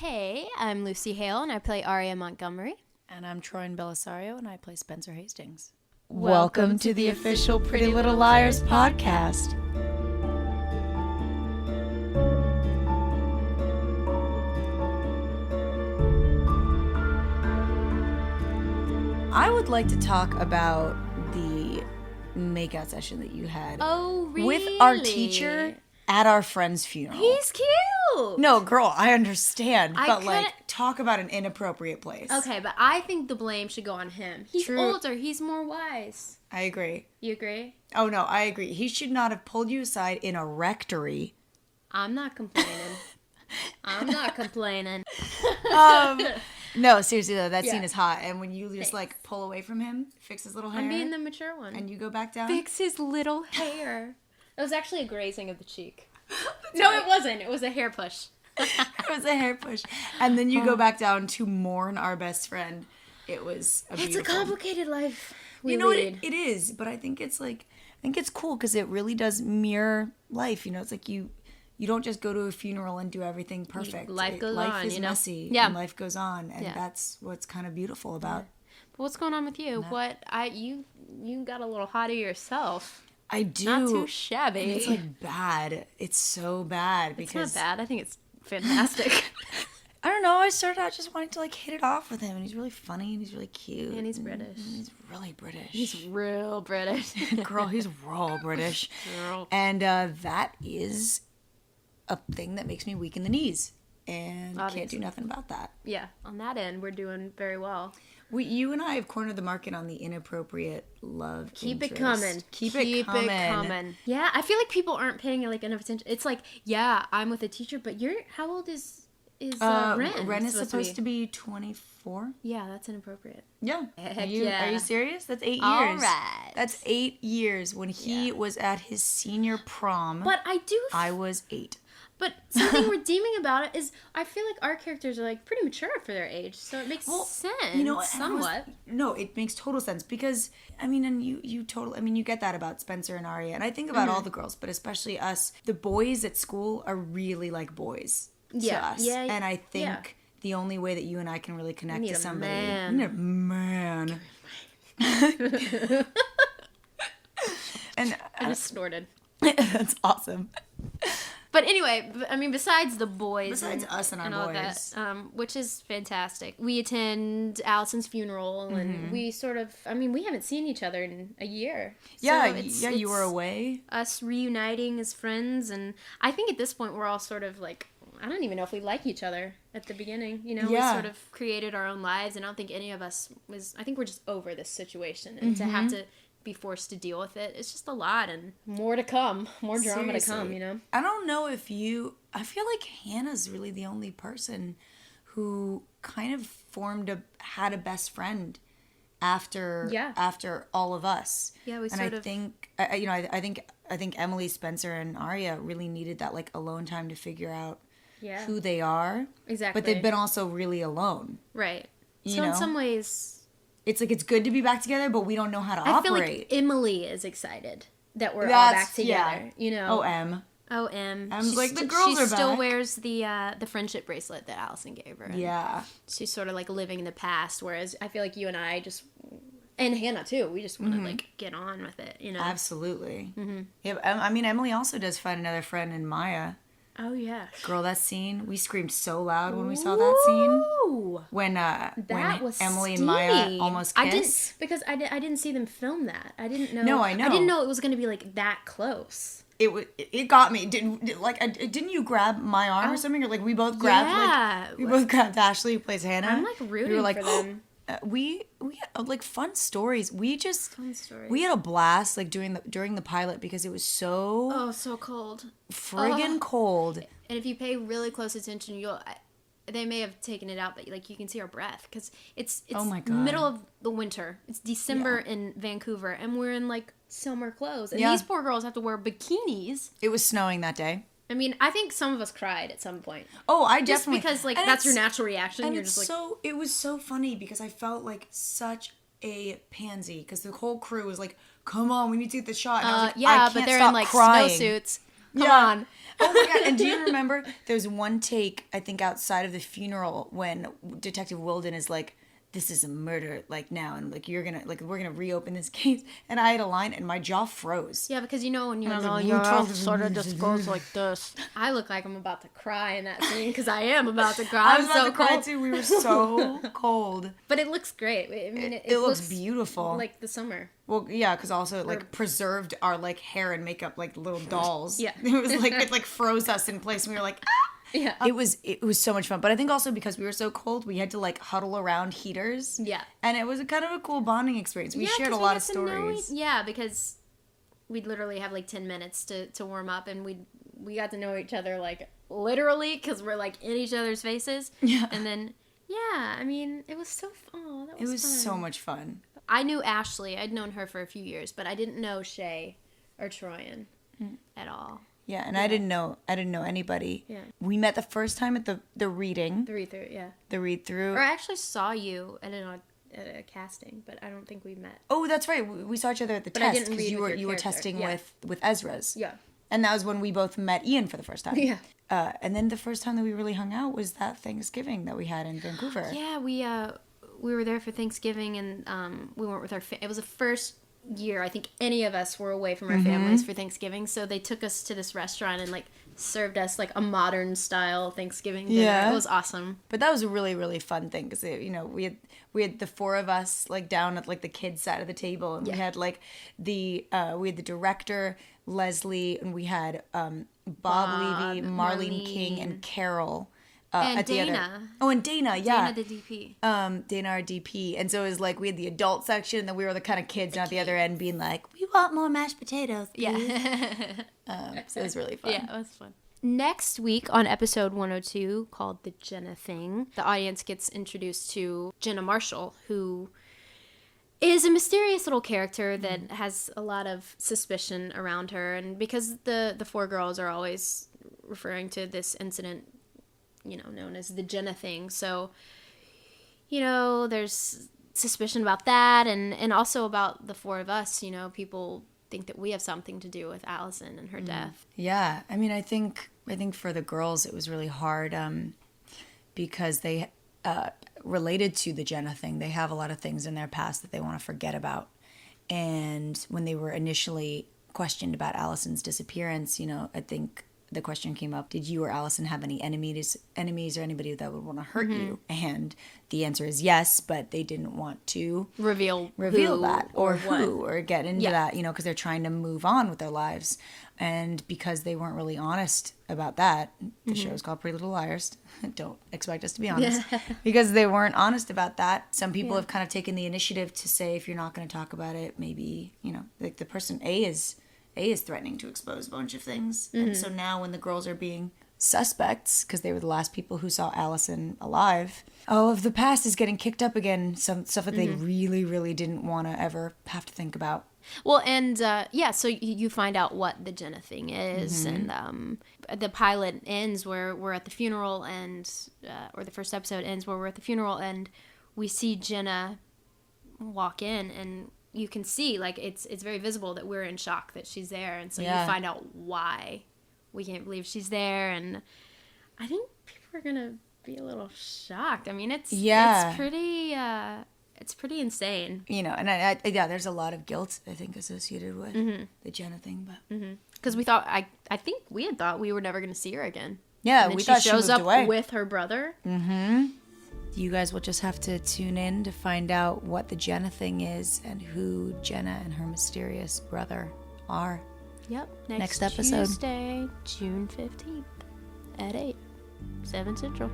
Hey, I'm Lucy Hale, and I play Aria Montgomery. And I'm Troian Bellisario, and I play Spencer Hastings. Welcome to the official Pretty Little Liars podcast. I would like to talk about the makeout session that you had. Oh, really? With our teacher at our friend's funeral. He's cute. No, girl, I understand. I but, couldn't- like, talk about an inappropriate place. Okay, but I think the blame should go on him. He's True. older. He's more wise. I agree. You agree? Oh, no, I agree. He should not have pulled you aside in a rectory. I'm not complaining. I'm not complaining. No, seriously, though, that Yeah. scene is hot. And when you just, Thanks. like, pull away from him, fix his little hair. I'm being the mature one. And you go back down. Fix his little hair. It was actually a grazing of the cheek. No, it wasn't. It was a hair push. It was a hair push. And then you go back down to mourn our best friend. It was a beautiful... It's a complicated life we You know what? lead. It is. But I think it's like... I think it's cool because it really does mirror life. You know, it's like you don't just go to a funeral and do everything perfect. Life goes life on, is you know? messy. Yeah. And life goes on. And Yeah. that's what's kind of beautiful about... But what's going on with you? You got a little hottie yourself. I do. Not too shabby. And it's like bad. It's so bad It's because... not bad. I think it's fantastic. I don't know. I started out just wanting to like hit it off with him, and he's really funny and he's really cute. And he's British. And he's really British. He's real British. Girl, he's real British. Girl. And that is a thing that makes me weak in the knees. And can't Obviously. do nothing about that. Yeah, on that end, we're doing very well. You and I have cornered the market on the inappropriate love Keep it interest. coming. Keep it coming. Yeah, I feel like people aren't paying like enough attention. It's like, yeah, I'm with a teacher, but how old is Ren? Ren is supposed to be 24. Yeah, that's inappropriate. Yeah. Heck Are yeah. you serious? That's 8 years. All right. That's 8 years. When he was at his senior prom, But I was 8. But something redeeming about it is I feel like our characters are like pretty mature for their age, so it makes sense. You know what? Somewhat. No, it makes total sense because I mean, and you get that about Spencer and Aria, and I think about all the girls, but especially us. The boys at school are really like boys to us, and I think the only way that you and I can really connect to somebody, we need a man. And I just snorted. that's awesome. But anyway, I mean, besides the boys, Besides us and our all boys. that, which is fantastic. We attend Alison's funeral, and we sort of, I mean, we haven't seen each other in a year. Yeah, So you were away. Us reuniting as friends, and I think at this point we're all sort of like, I don't even know if we like each other at the beginning. You know, we sort of created our own lives, and I don't think any of us I think we're just over this situation, and to have to be forced to deal with it, it's just a lot, and more to come, more drama to come, you know? I don't know if I feel like Hannah's really the only person who kind of had a best friend after all of us. Yeah, we and sort I of... think, I think Emily, Spencer, and Aria really needed that like alone time to figure out who they are. Exactly. But they've been also really alone. Right. You So know? in some ways... It's like it's good to be back together, but we don't know how to I operate. feel like Emily is excited that we're all back together. You know. Oh, Em's like, the girls are She still back. wears the friendship bracelet that Alison gave her. Yeah. She's sort of like living in the past, whereas I feel like you and I and Hannah too, we just want to like get on with it, you know. Absolutely. Yeah, I mean, Emily also does find another friend in Maya. Oh yeah. Girl, that scene, we screamed so loud when we saw that scene. When was Emily steamy. and Maya almost kissed. I didn't see them film that. I didn't know. No, I know. I didn't know it was going to be like that close. It got me. Didn't you grab my arm or something? Or like we both grabbed both grabbed Ashley, who plays Hannah. I'm like rooting we were like, for them. We had like fun stories. We had a blast like during the pilot because it was so so cold. Friggin' cold. And if you pay really close attention, they may have taken it out, but like you can see our breath because it's oh my God. middle of the winter. It's December in Vancouver, and we're in like summer clothes, and Yeah. these poor girls have to wear bikinis. It was snowing that day. I mean, I think some of us cried at some point. Oh, I Just definitely. because like and that's your natural reaction. And You're it's just like it was so funny because I felt like such a pansy because the whole crew was like, "Come on, we need to get the shot." And I was like, I yeah, can't but they're stop in like crying. snowsuits. Come on. Oh my God. And do you remember there's one take, I think, outside of the funeral when Detective Wilden is like, this is a murder, like, now, and like we're gonna reopen this case, and I had a line and my jaw froze. Yeah, because when you're like, your mouth sort of just goes like this. I look like I'm about to cry in that scene because I am about to cry. I was about to cry too. We were so cold. But it looks great. I mean, it looks beautiful, like the summer. Well, yeah, because also it like preserved our like hair and makeup like little dolls. Yeah, it was like it like froze us in place, and we were like, ah! Yeah. It was so much fun. But I think also because we were so cold, we had to like huddle around heaters. Yeah. And it was a kind of a cool bonding experience. We shared a lot of stories. Yeah, because we'd literally have like 10 minutes to warm up, and we got to know each other like literally because we're like in each other's faces. Yeah. And then, yeah, I mean, it was so fun. It was fun. So much fun. I knew Ashley. I'd known her for a few years, but I didn't know Shay or Troian at all. Yeah, and I didn't know anybody. Yeah. We met the first time at the reading. The read-through, yeah. The read-through. Or I actually saw you at a casting, but I don't think we met. Oh, that's right. We saw each other at the test because you were testing with Ezra's. Yeah. And that was when we both met Ian for the first time. Yeah. And then the first time that we really hung out was that Thanksgiving that we had in Vancouver. Yeah, we were there for Thanksgiving, and we went with it was the first year I think any of us were away from our families for Thanksgiving, so they took us to this restaurant and like served us like a modern style Thanksgiving dinner. Yeah, it was awesome. But that was a really, really fun thing because we had the four of us like down at like the kids side of the table, and we had like we had the director Leslie, and we had Bob Levy, Marlene King, and Carol. And at Dana. The other. Oh, and Dana, yeah. Dana, the DP. Dana, our DP. And so it was like we had the adult section, and then we were the kind of kids down at the other end being like, we want more mashed potatoes, please. Yeah. So it was really fun. Yeah, it was fun. Next week on episode 102, called The Jenna Thing, the audience gets introduced to Jenna Marshall, who is a mysterious little character that has a lot of suspicion around her. And because the four girls are always referring to this incident, known as the Jenna Thing. So, there's suspicion about that, and also about the four of us. People think that we have something to do with Alison and her death. Yeah, I mean, I think for the girls it was really hard because they related to the Jenna Thing. They have a lot of things in their past that they want to forget about, and when they were initially questioned about Alison's disappearance, I think the question came up, did you or Alison have any enemies or anybody that would want to hurt you? And the answer is yes, but they didn't want to reveal that or who or get into that, because they're trying to move on with their lives. And because they weren't really honest about that, the show is called Pretty Little Liars. Don't expect us to be honest. Because they weren't honest about that. Some people have kind of taken the initiative to say, if you're not going to talk about it, maybe, like the person A is threatening to expose a bunch of things. And so now when the girls are being suspects, because they were the last people who saw Alison alive, all of the past is getting kicked up again. Some stuff that they really, really didn't want to ever have to think about. Well, and so you find out what the Jenna Thing is, and the pilot ends where we're at the funeral, and or the first episode ends where we're at the funeral, and we see Jenna walk in, and you can see, like, it's very visible that we're in shock that she's there, and so you find out why we can't believe she's there, and I think people are gonna be a little shocked. I mean, it's pretty insane. And I there's a lot of guilt, I think, associated with the Jenna Thing, but because we thought, I think we had thought we were never gonna see her again. Yeah, we thought she moved away. She shows up with her brother. You guys will just have to tune in to find out what the Jenna Thing is and who Jenna and her mysterious brother are. Yep. Next episode. Tuesday, June 15th at 8, 7 Central.